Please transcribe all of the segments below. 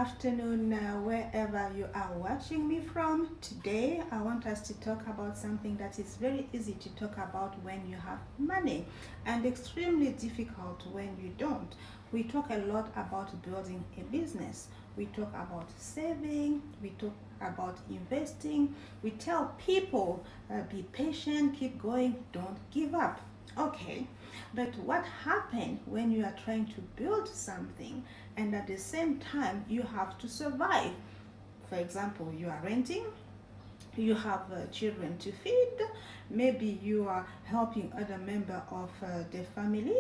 afternoon, wherever you are watching me from. Today, I want us to talk about something that is very easy to talk about when you have money and extremely difficult when you don't. We talk a lot about building a business. We talk about saving. We talk about investing. We tell people, be patient, keep going, don't give up. Okay, but what happens when you are trying to build something and at the same time you have to survive? For example, you are renting, you have children to feed, maybe you are helping other member of the family.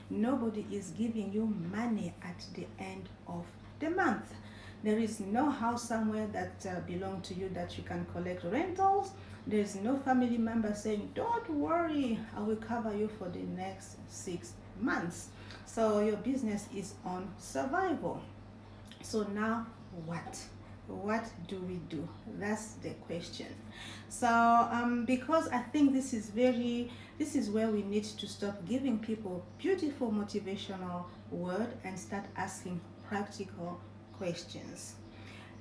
Nobody is giving you money at the end of the month. There is no house somewhere that belongs to you that you can collect rentals. There is no family member saying, don't worry, I will cover you for the next 6 months. So your business is on survival. So now what? What do we do? That's the question. So because I think this is where we need to stop giving people beautiful motivational word and start asking practical questions.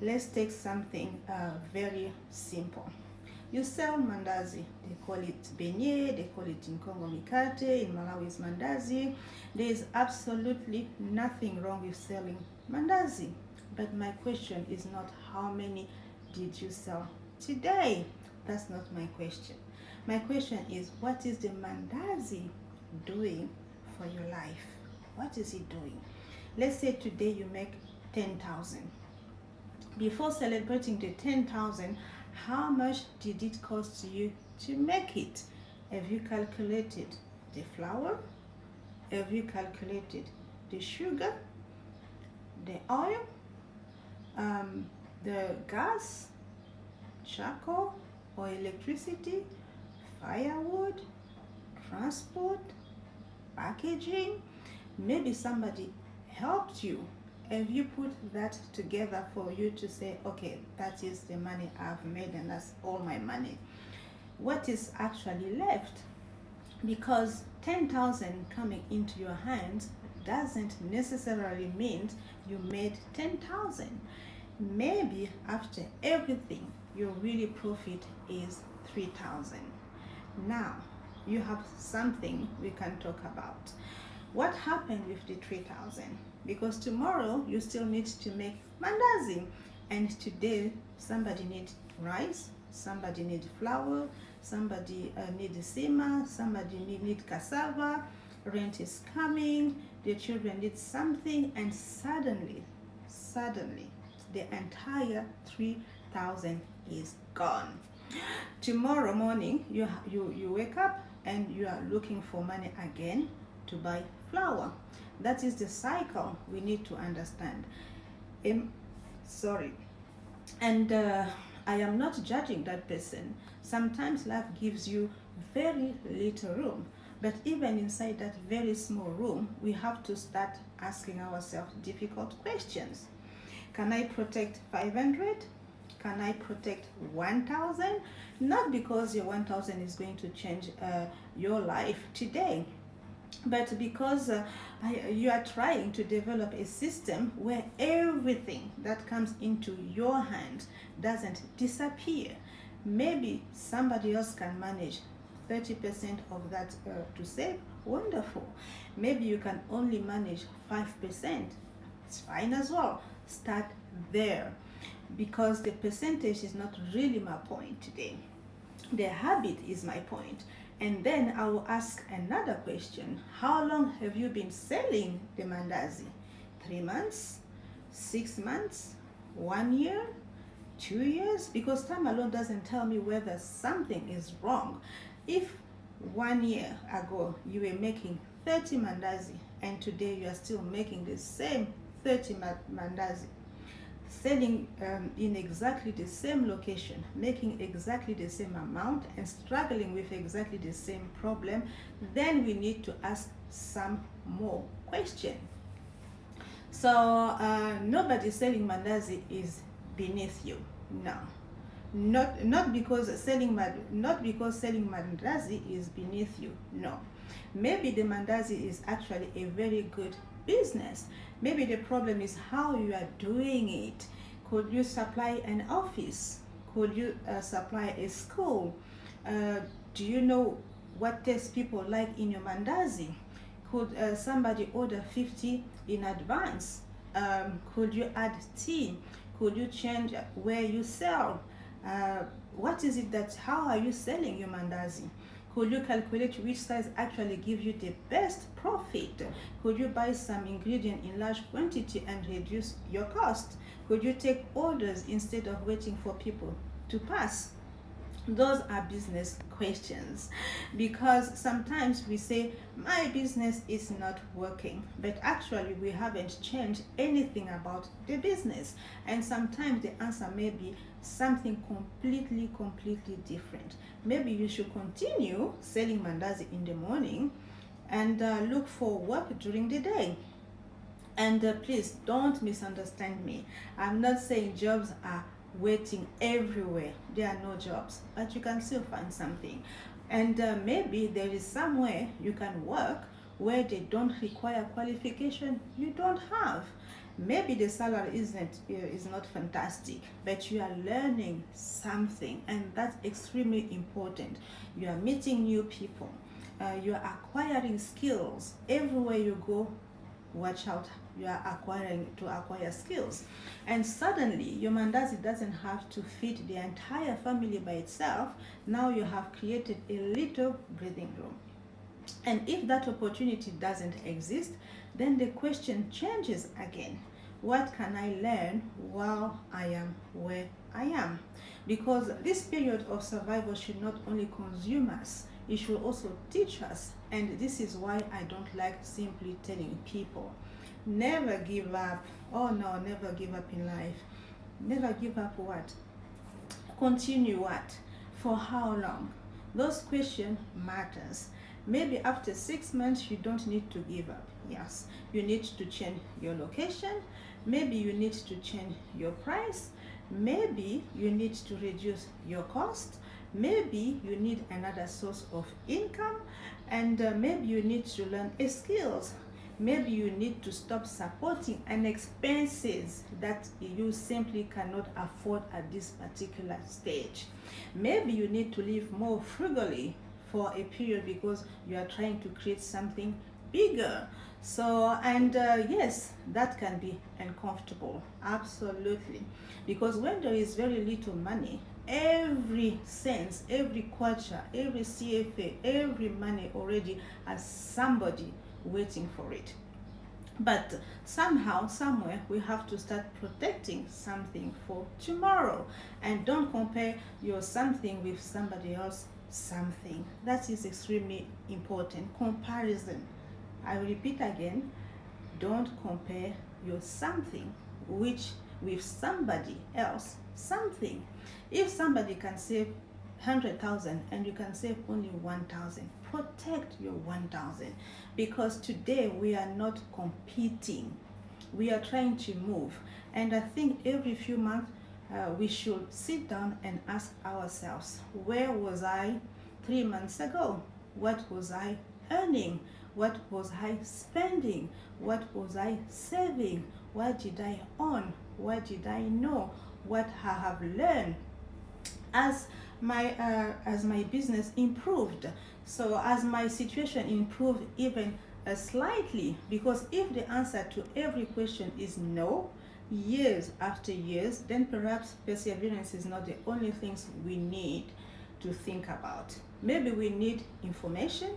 Let's take something very simple. You sell mandazi. They call it beignet, they call it in Congo mikate, in Malawi is mandazi. There is absolutely nothing wrong with selling mandazi. But my question is not how many did you sell today? That's not my question. My question is, what is the mandazi doing for your life? What is it doing? Let's say today you make 10,000. Before celebrating the 10,000, how much did it cost you to make it? Have you calculated the flour? Have you calculated the sugar, the oil, the gas, charcoal or electricity, firewood, transport, packaging? Maybe somebody helped you. Have you put that together for you to say, okay, that is the money I've made and that's all my money? What is actually left? Because 10,000 coming into your hands doesn't necessarily mean you made 10,000. Maybe after everything, your really profit is 3,000. Now, you have something we can talk about. What happened with the 3,000? Because tomorrow you still need to make mandazi, and today somebody needs rice, somebody needs flour, somebody needs sima, somebody need cassava, rent is coming, the children need something, and suddenly the entire 3,000 is gone. Tomorrow morning you wake up and you are looking for money again to buy flour. That is the cycle we need to understand. Sorry. And I am not judging that person. Sometimes life gives you very little room. But even inside that very small room, we have to start asking ourselves difficult questions. Can I protect 500? Can I protect 1,000? Not because your 1,000 is going to change your life today, but because you are trying to develop a system where everything that comes into your hand doesn't disappear. Maybe somebody else can manage 30% of that to save. Wonderful. Maybe you can only manage 5%. It's fine as well. Start there, because the percentage is not really my point today. The habit is my point. And then I will ask another question. How long have you been selling the mandazi? 3 months? 6 months? 1 year? 2 years? Because time alone doesn't tell me whether something is wrong. If 1 year ago you were making 30 mandazi and today you are still making the same 30 mandazi, selling in exactly the same location, making exactly the same amount and struggling with exactly the same problem, then we need to ask some more questions. So nobody selling mandazi is beneath you. No. Not because selling mandazi is beneath you. No. Maybe the mandazi is actually a very good business. Maybe the problem is how you are doing it. Could you supply an office? Could you supply a school? Uh, do you know what taste people like in your mandazi? Could somebody order 50 in advance? Could you add tea? Could you change where you sell? What is it that, how are you selling your mandazi? Could you calculate which size actually gives you the best profit? Could you buy some ingredient in large quantity and reduce your cost? Could you take orders instead of waiting for people to pass? Those are business questions, because sometimes we say my business is not working, but actually we haven't changed anything about the business, and sometimes the answer may be something completely different. Maybe you should continue selling mandazi in the morning and look for work during the day. And please don't misunderstand me. I'm not saying jobs are waiting everywhere. There are no jobs, but you can still find something. And maybe there is somewhere you can work where they don't require qualification you don't have. Maybe the salary is not fantastic, but you are learning something, and that's extremely important. You are meeting new people. You are acquiring skills. Everywhere you go, watch out, you are acquire skills, and suddenly your mandazi doesn't have to feed the entire family by itself. Now you have created a little breathing room. And if that opportunity doesn't exist, then the question changes again. What can I learn while I am where I am? Because this period of survival should not only consume us, it should also teach us. And this is why I don't like simply telling people, never give up. Oh no, never give up in life. Never give up what? Continue what? For how long? Those questions matters. Maybe after 6 months you don't need to give up. Yes, you need to change your location. Maybe you need to change your price. Maybe you need to reduce your cost. Maybe you need another source of income, and maybe you need to learn a skills. Maybe you need to stop supporting an expenses that you simply cannot afford at this particular stage. Maybe you need to live more frugally for a period because you are trying to create something bigger. So, and yes, that can be uncomfortable, absolutely, because when there is very little money, every cent, every kwacha, every CFA, every money already has somebody waiting for it. But somehow, somewhere, we have to start protecting something for tomorrow. And don't compare your something with somebody else something. That is extremely important. Comparison. I repeat again, don't compare your something with somebody else something. If somebody can save 100,000 and you can save only 1,000, protect your 1,000, because today we are not competing. We are trying to move, and I think every few months we should sit down and ask ourselves, where was I 3 months ago? What was I earning? What was I spending? What was I saving? What did I own? What did I know? What I have learned as my business improved. So as my situation improved even slightly, because if the answer to every question is no, years after years, then perhaps perseverance is not the only things we need to think about. Maybe we need information.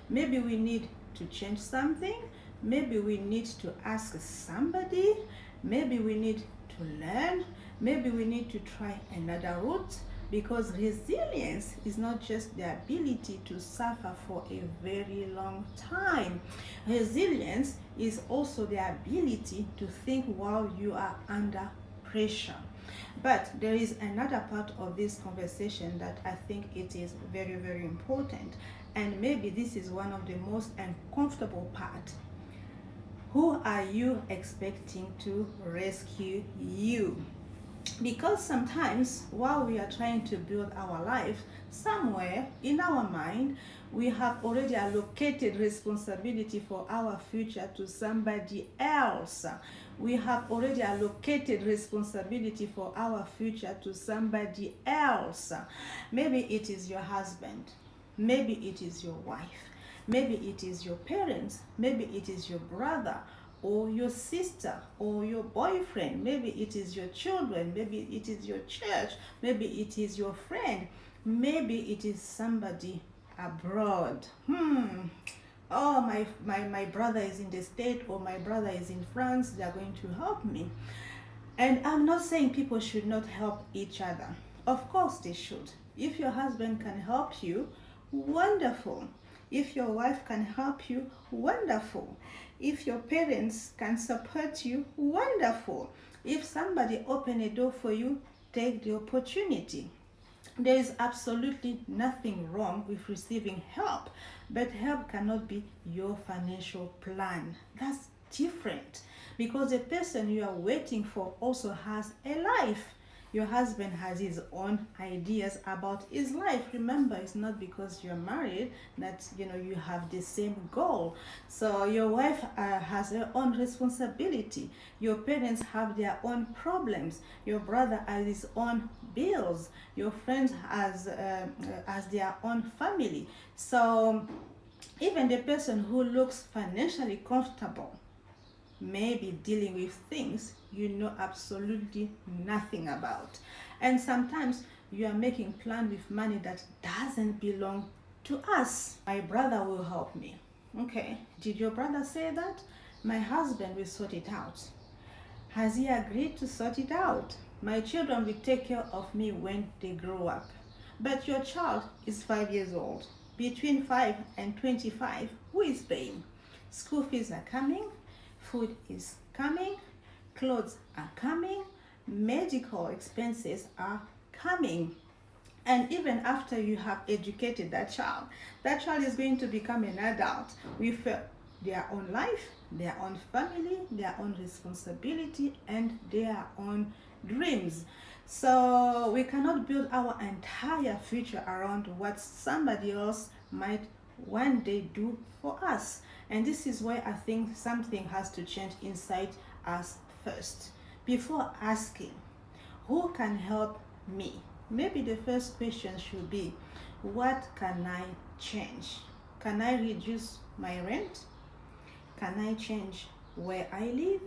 Maybe we need to change something. Maybe we need to ask somebody. Maybe we need to learn. Maybe we need to try another route, because resilience is not just the ability to suffer for a very long time. Resilience is also the ability to think while you are under pressure. But there is another part of this conversation that I think it is very important, and maybe this is one of the most uncomfortable part. Who are you expecting to rescue you? Because sometimes while we are trying to build our life, somewhere in our mind we have already allocated responsibility for our future to somebody else. We have already allocated responsibility for our future to somebody else. Maybe it is your husband, maybe it is your wife, maybe it is your parents, maybe it is your brother or your sister or your boyfriend, maybe it is your children, maybe it is your church, maybe it is your friend, maybe it is somebody abroad. Oh, my brother is in the state, or my brother is in France, they are going to help me. And I'm not saying people should not help each other. Of course they should. If your husband can help you, wonderful. If your wife can help you, wonderful. If your parents can support you, wonderful. If somebody open a door for you, take the opportunity. There is absolutely nothing wrong with receiving help, but help cannot be your financial plan. That's different, because the person you are waiting for also has a life. Your husband has his own ideas about his life. Remember, it's not because you're married that you have the same goal. So your wife has her own responsibility. Your parents have their own problems. Your brother has his own bills. Your friends has their own family. So even the person who looks financially comfortable may be dealing with things you know absolutely nothing about. And sometimes you are making plans with money that doesn't belong to us. My brother will help me. Okay, did your brother say that? My husband will sort it out. Has he agreed to sort it out? My children will take care of me when they grow up. But your child is 5 years old. Between 5 and 25, who is paying? School fees are coming, food is coming, clothes are coming, medical expenses are coming. And even after you have educated that child is going to become an adult with their own life, their own family, their own responsibility, and their own dreams. So we cannot build our entire future around what somebody else might one day do for us. And this is why I think something has to change inside us first. Before asking, who can help me? Maybe the first question should be, what can I change? Can I reduce my rent? Can I change where I live?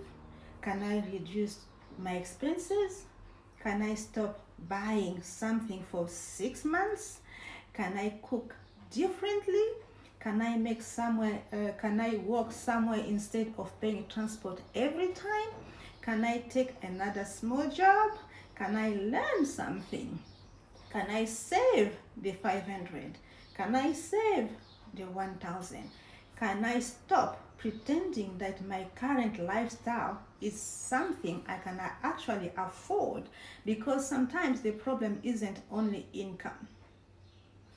Can I reduce my expenses? Can I stop buying something for 6 months? Can I cook differently? Can I make somewhere? Can I work somewhere instead of paying transport every time? Can I take another small job? Can I learn something? Can I save the 500? Can I save the 1,000? Can I stop pretending that my current lifestyle is something I can actually afford? Because sometimes the problem isn't only income.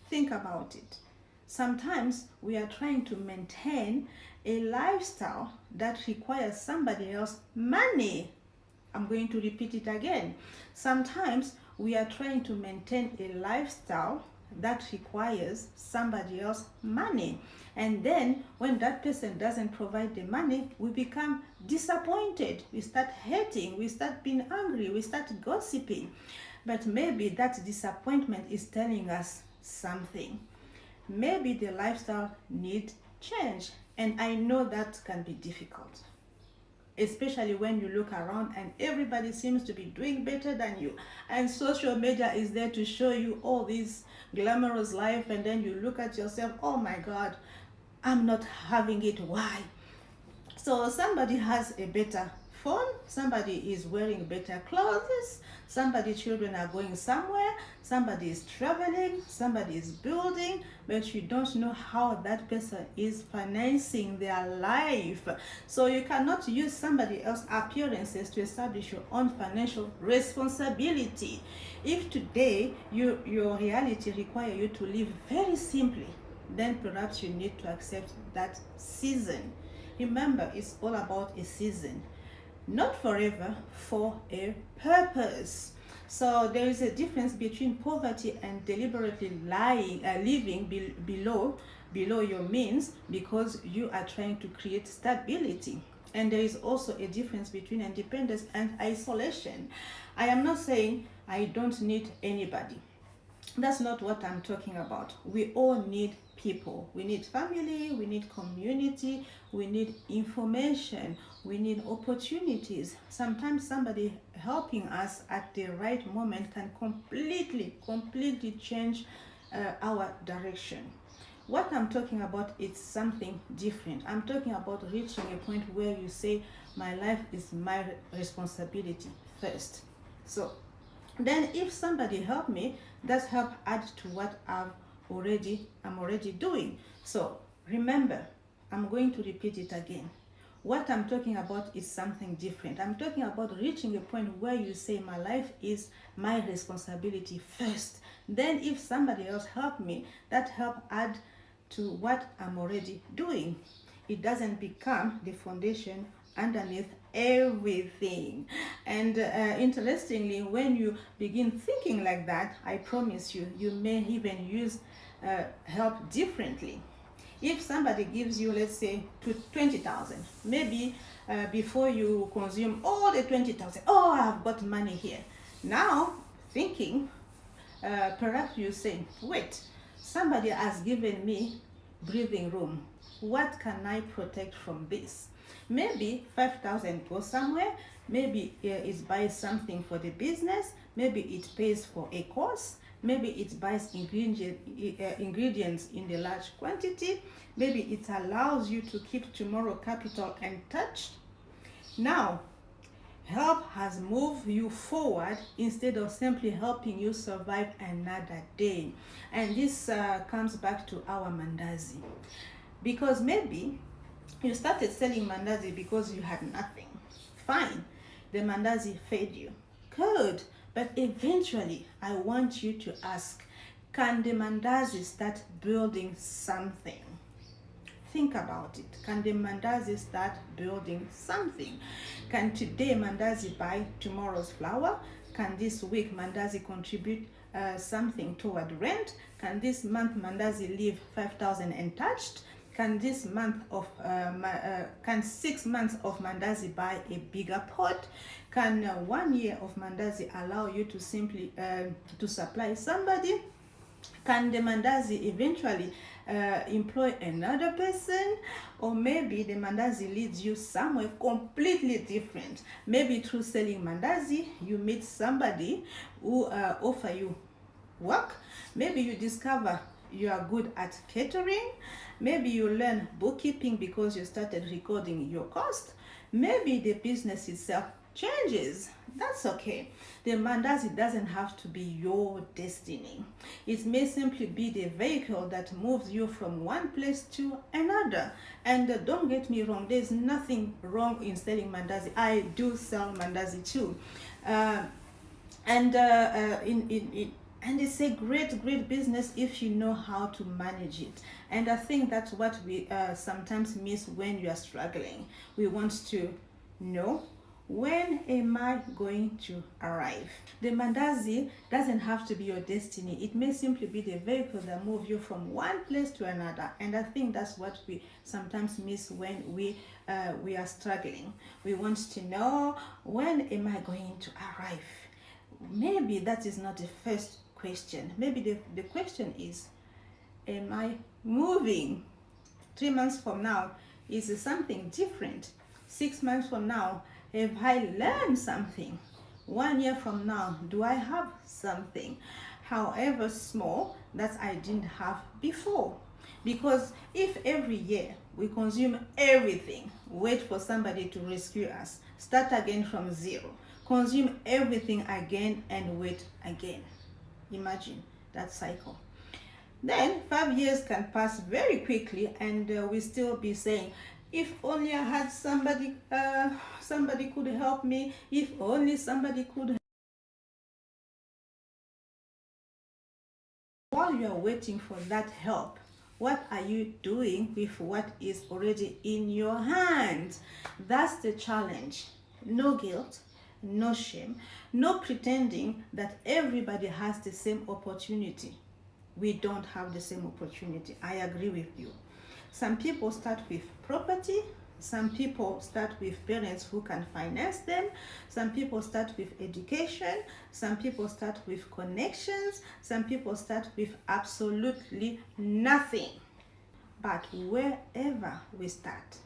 Think about it. Sometimes we are trying to maintain a lifestyle that requires somebody else's money. I'm going to repeat it again. Sometimes we are trying to maintain a lifestyle that requires somebody else's money. And then when that person doesn't provide the money, we become disappointed. We start hating, we start being angry, we start gossiping. But maybe that disappointment is telling us something. Maybe the lifestyle needs change. And I know that can be difficult, especially when you look around and everybody seems to be doing better than you, and social media is there to show you all this glamorous life, and then you look at yourself, oh my God, I'm not having it. Why? So somebody has a better phone, somebody is wearing better clothes, somebody's children are going somewhere, somebody is traveling, somebody is building, but you don't know how that person is financing their life. So you cannot use somebody else's appearances to establish your own financial responsibility. If today your reality requires you to live very simply, then perhaps you need to accept that season. Remember, it's all about a season. Not forever, for a purpose. So there is a difference between poverty and deliberately living below your means because you are trying to create stability. And there is also a difference between independence and isolation. I am not saying I don't need anybody. That's not what I'm talking about. We all need people. We need family, we need community, we need information, we need opportunities. Sometimes somebody helping us at the right moment can completely change our direction. What I'm talking about is something different. I'm talking about reaching a point where you say, my life is my responsibility first. So then if somebody help me, that help add to what I'm already doing. So remember, I'm going to repeat it again. What I'm talking about is something different. I'm talking about reaching a point where you say, my life is my responsibility first. Then if somebody else help me, that help add to what I'm already doing. It doesn't become the foundation underneath everything. And interestingly, when you begin thinking like that, I promise you, you may even use help differently. If somebody gives you, let's say, 20,000, maybe before you consume all the 20,000, oh, I've got money here. Now, thinking, perhaps you say, wait, somebody has given me breathing room. What can I protect from this? Maybe 5,000 goes somewhere. Maybe it buys something for the business. Maybe it pays for a course. Maybe it buys ingredients in the large quantity. Maybe it allows you to keep tomorrow capital untouched. Now, help has moved you forward instead of simply helping you survive another day. And this comes back to our mandazi. Because maybe you started selling mandazi because you had nothing. Fine, the mandazi fed you. Good, but eventually I want you to ask, can the mandazi start building something? Think about it. Can the mandazi start building something? Can today mandazi buy tomorrow's flour? Can this week mandazi contribute something toward rent? Can this month mandazi leave 5,000 untouched? Can this month of can 6 months of mandazi buy a bigger pot? Can 1 year of mandazi allow you to simply to supply somebody? Can the mandazi eventually employ another person? Or maybe the mandazi leads you somewhere completely different. Maybe through selling mandazi, you meet somebody who offer you work. Maybe you discover you are good at catering. Maybe you learn bookkeeping because you started recording your cost. Maybe the business itself changes. That's okay. The mandazi doesn't have to be your destiny. It may simply be the vehicle that moves you from one place to another. And don't get me wrong, there's nothing wrong in selling mandazi. I do sell mandazi too. And it's a great business if you know how to manage it. And I think that's what we sometimes miss when you are struggling. We want to know, when am I going to arrive? The mandazi doesn't have to be your destiny. It may simply be the vehicle that moves you from one place to another. And I think that's what we sometimes miss when we are struggling. We want to know, when am I going to arrive? Maybe that is not the first question. Maybe the question is, am I moving? 3 months from now, is it something different? 6 months from now, have I learned something? 1 year from now, do I have something, however small, that I didn't have before? Because if every year we consume everything, wait for somebody to rescue us, start again from zero, consume everything again and wait again. Imagine that cycle. Then 5 years can pass very quickly, and we still be saying, if only I had somebody, somebody could help me. If only somebody could. While you are waiting for that help, what are you doing with what is already in your hands? That's the challenge. No guilt, no shame, no pretending that everybody has the same opportunity. We don't have the same opportunity. I agree with you. Some people start with property. Some people start with parents who can finance them. Some people start with education. Some people start with connections. Some people start with absolutely nothing. But wherever we start,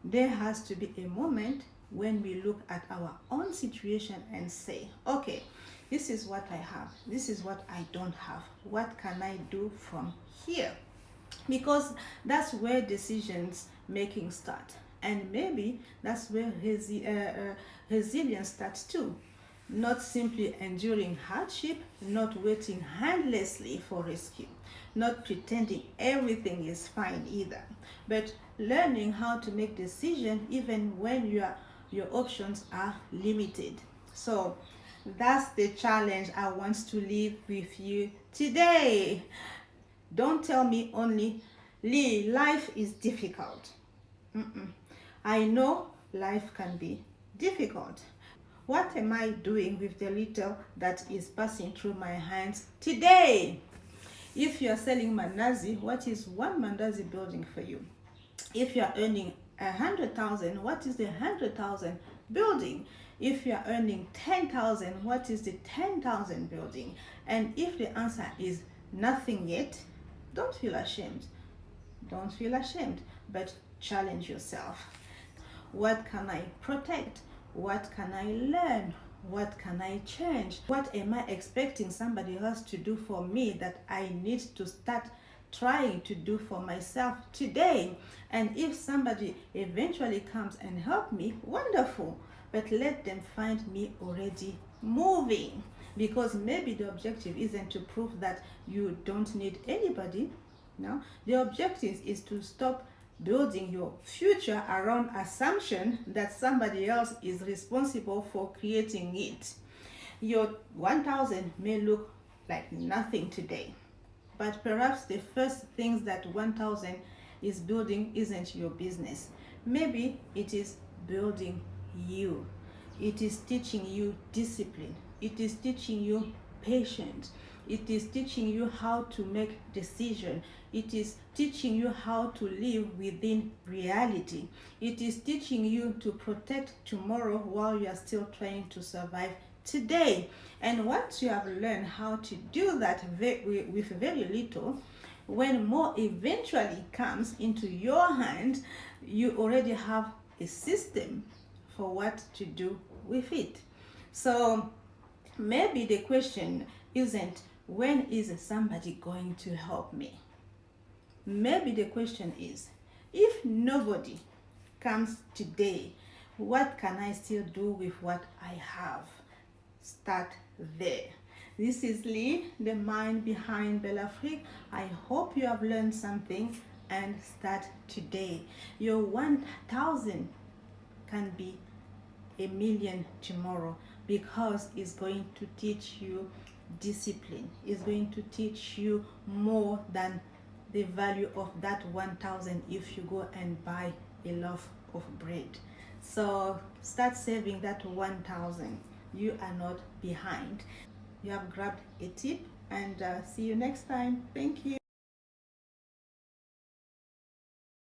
there has to be a moment when we look at our own situation and say, okay, this is what I have, this is what I don't have, what can I do from here? Because that's where decisions making start, and maybe that's where resilience starts too. Not simply enduring hardship, not waiting handlessly for rescue, not pretending everything is fine either, but learning how to make decisions even when your options are limited. So that's the challenge I want to leave with you today. Don't tell me only, Lee, life is difficult. Mm-mm. I know life can be difficult. What am I doing with the little that is passing through my hands today? If you are selling mandazi, what is one mandazi building for you? If you are earning 100,000, what is the 100,000 building? If you are earning 10,000, what is the 10,000 building? And if the answer is nothing yet, don't feel ashamed. Don't feel ashamed, but challenge yourself. What can I protect? What can I learn? What can I change? What am I expecting somebody else to do for me that I need to start trying to do for myself today? And if somebody eventually comes and help me, wonderful. But let them find me already moving, because maybe the objective isn't to prove that you don't need anybody. No, the objective is to stop building your future around assumption that somebody else is responsible for creating it. Your 1000 may look like nothing today, but perhaps the first things that 1000 is building isn't your business. Maybe it is building you. It is teaching you discipline. It is teaching you patience. It is teaching you how to make decisions. It is teaching you how to live within reality. It is teaching you to protect tomorrow while you are still trying to survive today. And once you have learned how to do that with very little, when more eventually comes into your hand, you already have a system for what to do with it. So maybe the question isn't, when is somebody going to help me? Maybe the question is, if nobody comes today, what can I still do with what I have? Start there. This is Lee, the mind behind Bellafrique. I hope you have learned something, and start today. Your 1000 can be a million tomorrow, because it's going to teach you discipline. It's going to teach you more than the value of that 1000 if you go and buy a loaf of bread. So start saving that 1000. You are not behind. You have grabbed a tip, and see you next time. Thank you.